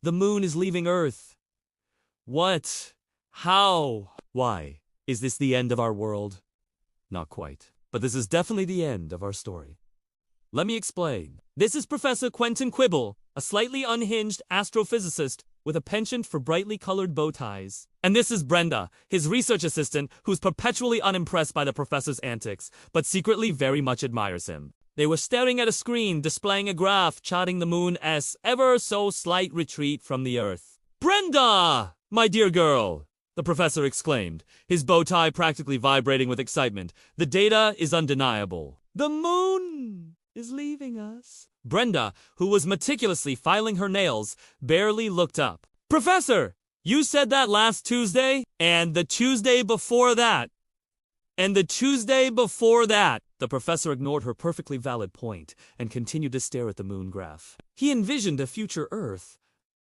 The moon is leaving Earth. What? How? Why? Is this the end of our world? Not quite. But this is definitely the end of our story. Let me explain. This is Professor Quentin Quibble, a slightly unhinged astrophysicist with a penchant for brightly colored bow ties. And this is Brenda, his research assistant, who's perpetually unimpressed by the professor's antics, but secretly very much admires him. They were staring at a screen displaying a graph charting the moon's ever so slight retreat from the Earth. "Brenda, my dear girl," the professor exclaimed, his bow tie practically vibrating with excitement. "The data is undeniable. The moon is leaving us." Brenda, who was meticulously filing her nails, barely looked up. "Professor, you said that last Tuesday, and the Tuesday before that, and the Tuesday before that." The professor ignored her perfectly valid point and continued to stare at the moon graph. He envisioned a future Earth,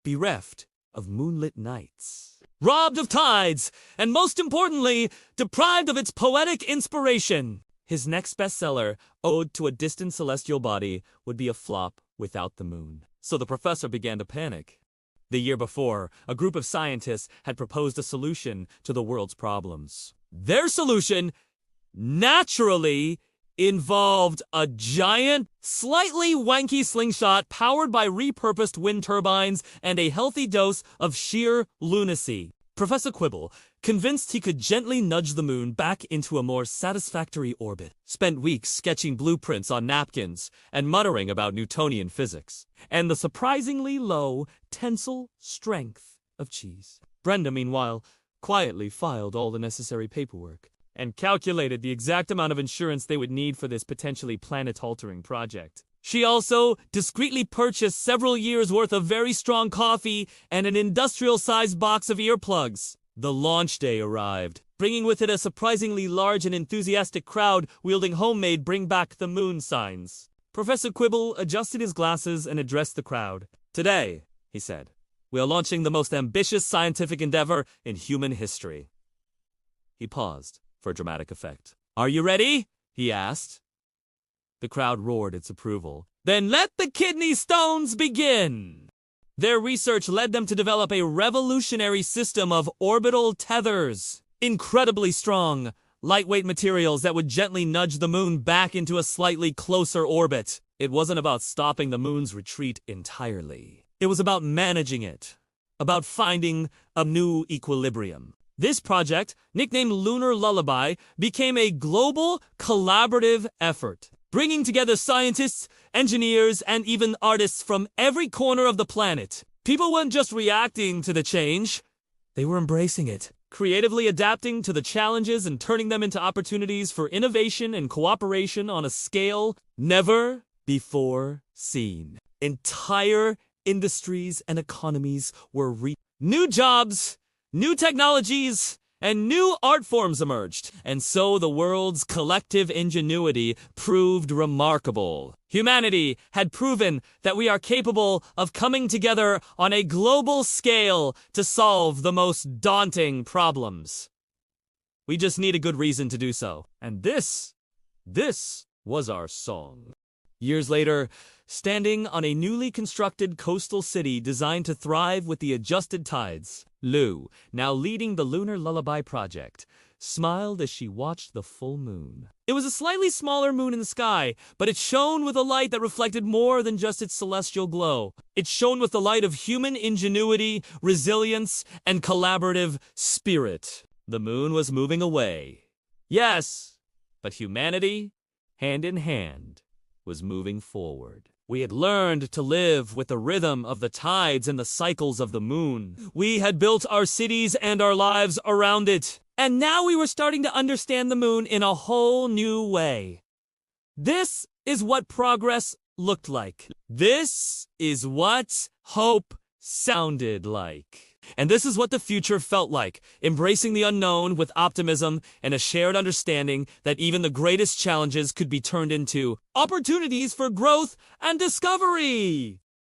bereft of moonlit nights, robbed of tides, and most importantly, deprived of its poetic inspiration. His next bestseller, Ode to a Distant Celestial Body, would be a flop without the moon. So the professor began to panic. The year before, a group of scientists had proposed a solution to the world's problems. Their solution, naturally, involved a giant, slightly wanky slingshot powered by repurposed wind turbines and a healthy dose of sheer lunacy. Professor Quibble, convinced he could gently nudge the moon back into a more satisfactory orbit, spent weeks sketching blueprints on napkins and muttering about Newtonian physics and the surprisingly low tensile strength of cheese. Brenda, meanwhile, quietly filed all the necessary paperwork and calculated the exact amount of insurance they would need for this potentially planet-altering project. She also discreetly purchased several years' worth of very strong coffee and an industrial-sized box of earplugs. The launch day arrived, bringing with it a surprisingly large and enthusiastic crowd wielding homemade Bring Back the Moon signs. Professor Quibble adjusted his glasses and addressed the crowd. "Today," he said, "we are launching the most ambitious scientific endeavor in human history." He paused for dramatic effect. "Are you ready?" he asked. The crowd roared its approval. "Then let the kidney stones begin!" Their research led them to develop a revolutionary system of orbital tethers. Incredibly strong, lightweight materials that would gently nudge the moon back into a slightly closer orbit. It wasn't about stopping the moon's retreat entirely. It was about managing it, about finding a new equilibrium. This project, nicknamed Lunar Lullaby, became a global collaborative effort, bringing together scientists, engineers, and even artists from every corner of the planet. People weren't just reacting to the change, they were embracing it, creatively adapting to the challenges and turning them into opportunities for innovation and cooperation on a scale never before seen. Entire industries and economies were new jobs, new technologies, and new art forms emerged, and so the world's collective ingenuity proved remarkable. Humanity had proven that we are capable of coming together on a global scale to solve the most daunting problems. We just need a good reason to do so. And this was our song. Years later, standing on a newly constructed coastal city designed to thrive with the adjusted tides, Lou, now leading the Lunar Lullaby project, smiled as she watched the full moon. It was a slightly smaller moon in the sky, but it shone with a light that reflected more than just its celestial glow. It shone with the light of human ingenuity, resilience, and collaborative spirit. The moon was moving away. Yes, but humanity, hand in hand, was moving forward. We had learned to live with the rhythm of the tides and the cycles of the moon. We had built our cities and our lives around it. And now we were starting to understand the moon in a whole new way. This is what progress looked like. This is what hope sounded like. And this is what the future felt like, embracing the unknown with optimism and a shared understanding that even the greatest challenges could be turned into opportunities for growth and discovery.